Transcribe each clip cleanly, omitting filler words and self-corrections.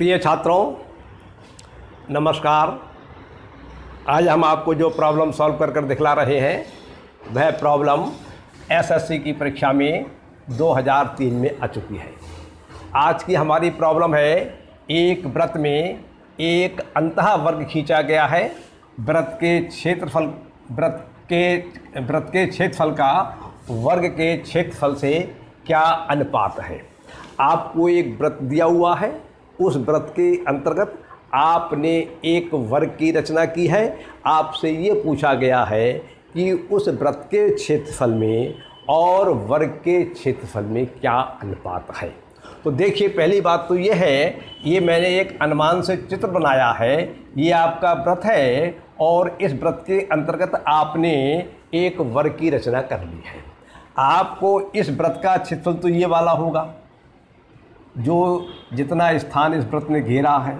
प्रिय छात्रों, नमस्कार। आज हम आपको जो प्रॉब्लम सॉल्व कर दिखला रहे हैं वह प्रॉब्लम एसएससी की परीक्षा में 2003 में आ चुकी है। आज की हमारी प्रॉब्लम है, एक वृत्त में एक अंतः वर्ग खींचा गया है। वृत्त के क्षेत्रफल का वर्ग के क्षेत्रफल से क्या अनुपात है। आपको एक वृत्त दिया हुआ है, उस वृत्त के अंतर्गत आपने एक वर्ग की रचना की है। आपसे ये पूछा गया है कि उस वृत्त के क्षेत्रफल में और वर्ग के क्षेत्रफल में क्या अनुपात है। तो देखिए, पहली बात तो ये है, ये मैंने एक अनुमान से चित्र बनाया है। ये आपका वृत्त है और इस वृत्त के अंतर्गत आपने एक वर्ग की रचना कर ली है। आपको इस वृत्त का क्षेत्रफल तो ये वाला होगा, जो जितना स्थान इस वृत्त ने घेरा है।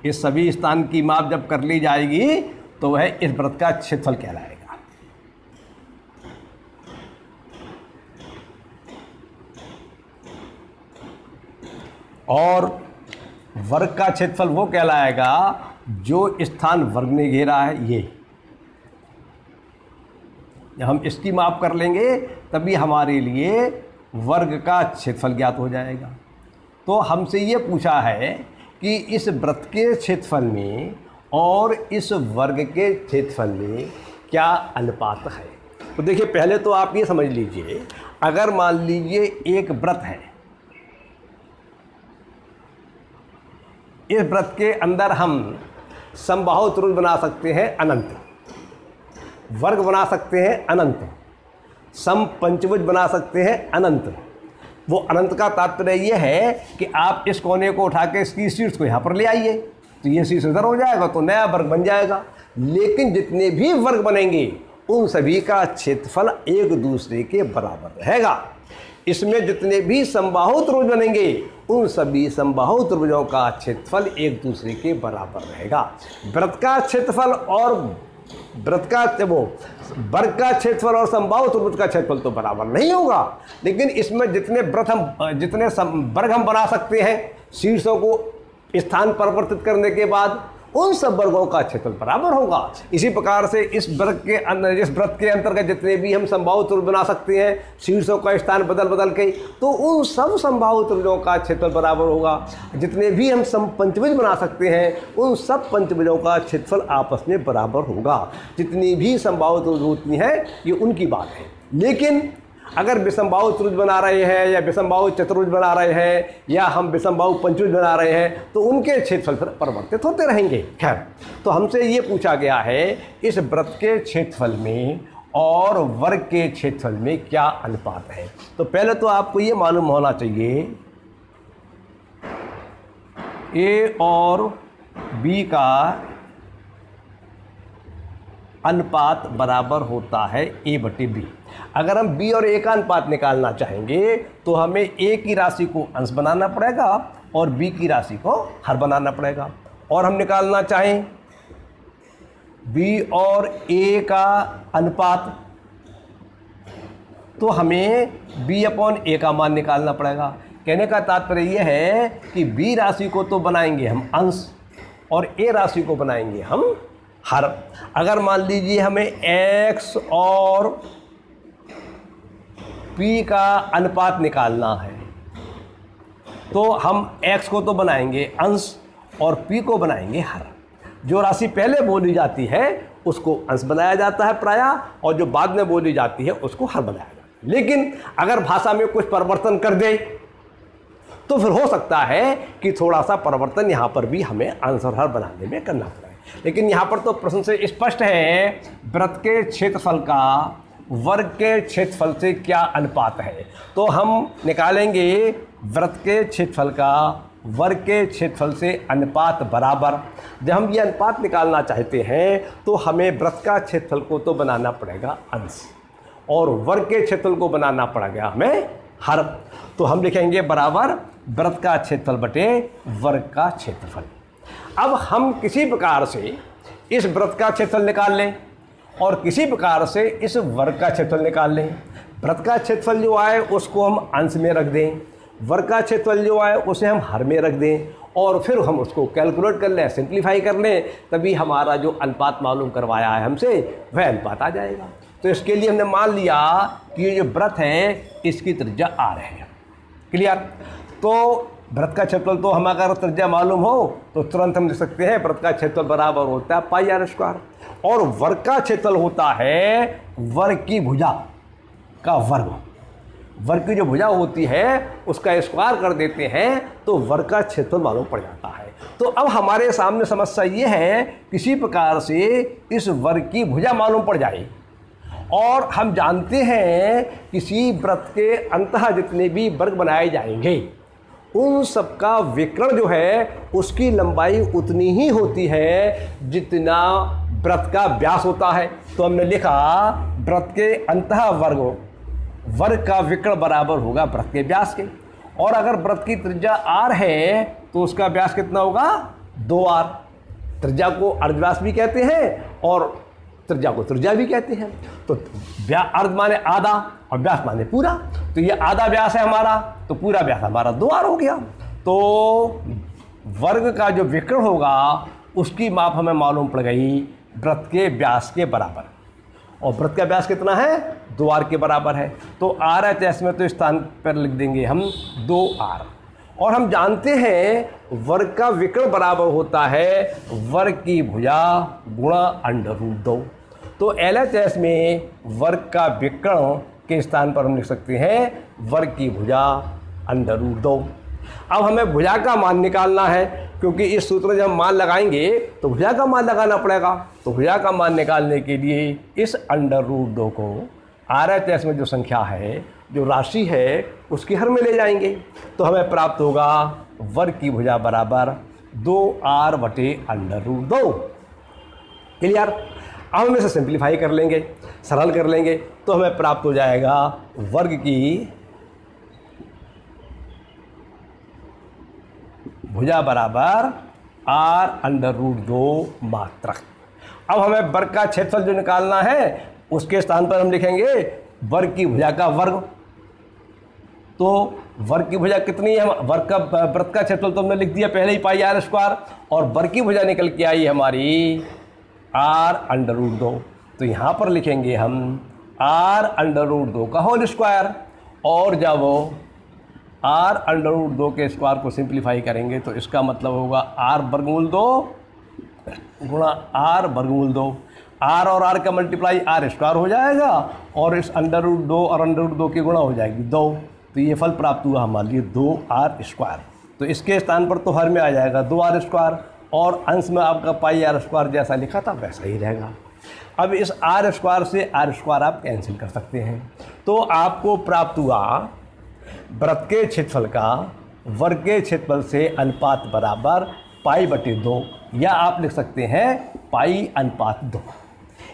इस सभी स्थान की माप जब कर ली जाएगी तो वह इस वृत्त का क्षेत्रफल कहलाएगा। और वर्ग का क्षेत्रफल वो कहलाएगा जो स्थान वर्ग ने घेरा है। ये हम इसकी माप कर लेंगे तभी हमारे लिए वर्ग का क्षेत्रफल ज्ञात हो जाएगा। तो हमसे ये पूछा है कि इस वृत्त के क्षेत्रफल में और इस वर्ग के क्षेत्रफल में क्या अनुपात है। तो देखिए, पहले तो आप ये समझ लीजिए, अगर मान लीजिए एक वृत्त है, इस वृत्त के अंदर हम समबाहु त्रिभुज बना सकते हैं अनंत, वर्ग बना सकते हैं अनंत, समपंचभुज बना सकते हैं अनंत। वो अनंत का तात्पर्य ये है कि आप इस कोने को उठा के इसकी शीर्ष को यहाँ पर ले आइए तो ये शीर्ष इधर हो जाएगा, तो नया वर्ग बन जाएगा। लेकिन जितने भी वर्ग बनेंगे उन सभी का क्षेत्रफल एक दूसरे के बराबर रहेगा। इसमें जितने भी समबाहु त्रिभुज बनेंगे उन सभी समबाहु त्रिभुजों का क्षेत्रफल एक दूसरे के बराबर रहेगा। वृत्त का क्षेत्रफल और वर्ग का क्षेत्रफल और समबाहु त्रिभुज का क्षेत्रफल तो बराबर नहीं होगा, लेकिन इसमें जितने वर्ग हम बना सकते हैं शीर्षों को स्थान परिवर्तित करने के बाद, उन सब वर्गों का क्षेत्रफल बराबर होगा। इसी प्रकार से इस वृत्त के अंतर्गत जितने भी हम समबाहु त्रिभुज बना सकते हैं शीर्षों का स्थान बदल के, तो उन सब समबाहु त्रिभुजों का क्षेत्रफल बराबर होगा। जितने भी हम समपंचभुज बना सकते हैं उन सब पंचभुजों का क्षेत्रफल आपस में बराबर होगा। जितनी भी समबाहु त्रिभुज होती हैं ये उनकी बात है। लेकिन अगर विषमबाहु त्रिभुज बना रहे हैं या विषमबाहु चतुर्भुज बना रहे हैं या हम विषमबाहु पंचभुज बना रहे हैं तो उनके क्षेत्रफल फिर परिवर्तित होते रहेंगे। खैर, तो हमसे ये पूछा गया है, इस वृत्त के क्षेत्रफल में और वर्ग के क्षेत्रफल में क्या अनुपात है। तो पहले तो आपको ये मालूम होना चाहिए, ए और बी का अनुपात बराबर होता है a/b। अगर हम b और a का अनुपात निकालना चाहेंगे तो हमें a की राशि को अंश बनाना पड़ेगा और b की राशि को हर बनाना पड़ेगा। और हम निकालना चाहें b और a का अनुपात तो हमें b/a का मान निकालना पड़ेगा। कहने का तात्पर्य यह है कि b राशि को तो बनाएंगे हम अंश और a राशि को बनाएंगे हम हर। अगर मान लीजिए हमें x और p का अनुपात निकालना है तो हम x को तो बनाएंगे अंश और p को बनाएंगे हर। जो राशि पहले बोली जाती है उसको अंश बनाया जाता है प्रायः, और जो बाद में बोली जाती है उसको हर बनाया जाता है। लेकिन अगर भाषा में कुछ परिवर्तन कर दे तो फिर हो सकता है कि थोड़ा सा परिवर्तन यहाँ पर भी हमें अंश और हर बनाने में करना पड़े। लेकिन यहाँ पर तो प्रश्न से स्पष्ट है, वृत्त के क्षेत्रफल का वर्ग के क्षेत्रफल से क्या अनुपात है। तो हम निकालेंगे वृत्त के क्षेत्रफल का वर्ग के क्षेत्रफल से अनुपात बराबर। जब हम ये अनुपात निकालना चाहते हैं तो हमें वृत्त का क्षेत्रफल को तो बनाना पड़ेगा अंश और वर्ग के क्षेत्रफल को बनाना पड़ेगा हमें हर। तो हम लिखेंगे बराबर वृत्त का क्षेत्रफल बटे वर्ग का क्षेत्रफल। अब हम किसी प्रकार से इस वृत्त का क्षेत्रफल निकाल लें और किसी प्रकार से इस वर्ग का क्षेत्रफल निकाल लें। वृत्त का क्षेत्रफल जो आए उसको हम अंश में रख दें, वर्ग का क्षेत्रफल जो आए उसे हम हर में रख दें और फिर हम उसको कैलकुलेट कर लें, सिंप्लीफाई कर लें, तभी हमारा जो अनुपात मालूम करवाया है हमसे वह अनुपात आ जाएगा। तो इसके लिए हमने मान लिया कि ये जो वृत्त है इसकी त्रिज्या r है। क्लियर? तो वृत्त का क्षेत्रफल तो हम अगर त्रिज्या मालूम हो तो तुरंत हम लिख सकते हैं वृत्त का क्षेत्रफल बराबर होता है पाई r स्क्वायर, और वर्ग का क्षेत्रफल होता है वर्ग की भुजा का वर्ग। वर्ग की जो भुजा होती है उसका स्क्वायर कर देते हैं तो वर्ग का क्षेत्रफल मालूम पड़ जाता है। तो अब हमारे सामने समस्या ये है, किसी प्रकार से इस वर्ग की भुजा मालूम पड़ जाए और हम जानते हैं किसी वृत्त के अंतः जितने भी वर्ग बनाए जाएंगे उन सबका विकर्ण जो है उसकी लंबाई उतनी ही होती है जितना वृत्त का व्यास होता है। तो हमने लिखा वृत्त के अंतः वर्ग का विकर्ण बराबर होगा वृत्त के व्यास के, और अगर वृत्त की त्रिज्या r है तो उसका व्यास कितना होगा 2r। त्रिज्या को अर्धव्यास भी कहते हैं और त्रिज्या को त्रिज्या भी कहते हैं। तो अर्ध माने आधा और व्यास माने पूरा, तो ये आधा व्यास है हमारा, तो पूरा व्यास हमारा 2r हो गया। तो वर्ग का जो विकर्ण होगा उसकी माप हमें मालूम पड़ गई वृत्त के व्यास के बराबर, और वृत्त का व्यास कितना है 2r के बराबर है। तो RHS में तो स्थान पर लिख देंगे हम 2r, और हम जानते हैं वर्ग का विकर्ण बराबर होता है वर्ग की भुजा गुणा √2। तो LHS में वर्ग का विकर्ण के स्थान पर हम लिख सकते हैं वर्ग की भुजा √2। अब हमें भुजा का मान निकालना है, क्योंकि इस सूत्र में जब हम मान लगाएंगे तो भुजा का मान लगाना पड़ेगा। तो भुजा का मान निकालने के लिए इस √2 को RHS में जो संख्या है, जो राशि है, उसकी हर में ले जाएंगे तो हमें प्राप्त होगा वर्ग की भुजा बराबर 2r/√2। क्लियर? अब हम इसे सिंप्लीफाई कर लेंगे, सरल कर लेंगे, तो हमें प्राप्त हो जाएगा वर्ग की भुजा बराबर r√2 मात्रक। अब हमें वर्ग का क्षेत्रफल जो निकालना है उसके स्थान पर हम लिखेंगे वर्ग की भुजा का वर्ग। तो वर्ग की भुजा कितनी है? वर्ग का वृत्त का क्षेत्रफल तो हमने लिख दिया पहले ही पाई r स्क्वायर, और वर्ग की भुजा निकल के आई हमारी r√2। तो यहाँ पर लिखेंगे हम r√2 का होल स्क्वायर, और जब r√2 के स्क्वायर को सिंप्लीफाई करेंगे तो इसका मतलब होगा r√2 गुणा r√2। r और r का मल्टीप्लाई r स्क्वायर हो जाएगा, और इस √2 और √2 की गुणा हो जाएगी 2। तो ये फल प्राप्त हुआ हमारे लिए 2r स्क्वायर। तो इसके स्थान पर तो हर में आ जाएगा 2r स्क्वायर, और अंश में आपका पाई r स्क्वायर जैसा लिखा था वैसा ही रहेगा। अब इस r स्क्वायर से r स्क्वायर आप कैंसिल कर सकते हैं, तो आपको प्राप्त हुआ वृत्त के क्षेत्रफल का वर्ग के क्षेत्रफल से अनुपात बराबर π/2, या आप लिख सकते हैं π/2।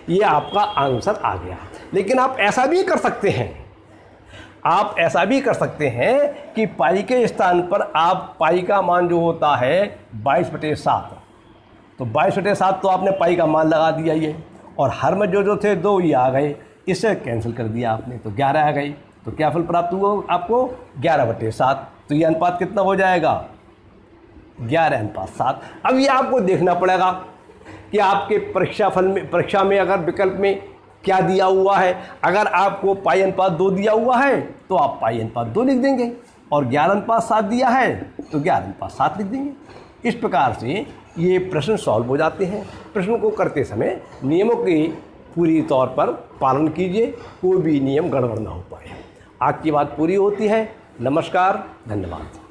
ये आपका आंसर आ गया। लेकिन आप ऐसा भी कर सकते हैं, कि पाई के स्थान पर आप पाई का मान जो होता है 22/7, तो 22/7 तो आपने पाई का मान लगा दिया ये, और हर में जो थे 2 ये आ गए, इसे कैंसिल कर दिया आपने तो 11 आ गई। तो क्या फल प्राप्त हुआ आपको 11/7। तो ये अनुपात कितना हो जाएगा 11:7। अब ये आपको देखना पड़ेगा कि आपके परीक्षा में अगर विकल्प में क्या दिया हुआ है। अगर आपको π/2 दिया हुआ है तो आप π/2 लिख देंगे, और 11:7 दिया है तो 11:7 लिख देंगे। इस प्रकार से ये प्रश्न सॉल्व हो जाते हैं। प्रश्न को करते समय नियमों की पूरी तौर पर पालन कीजिए, कोई भी नियम गड़बड़ ना हो पाए। आज की बात पूरी होती है। नमस्कार, धन्यवाद।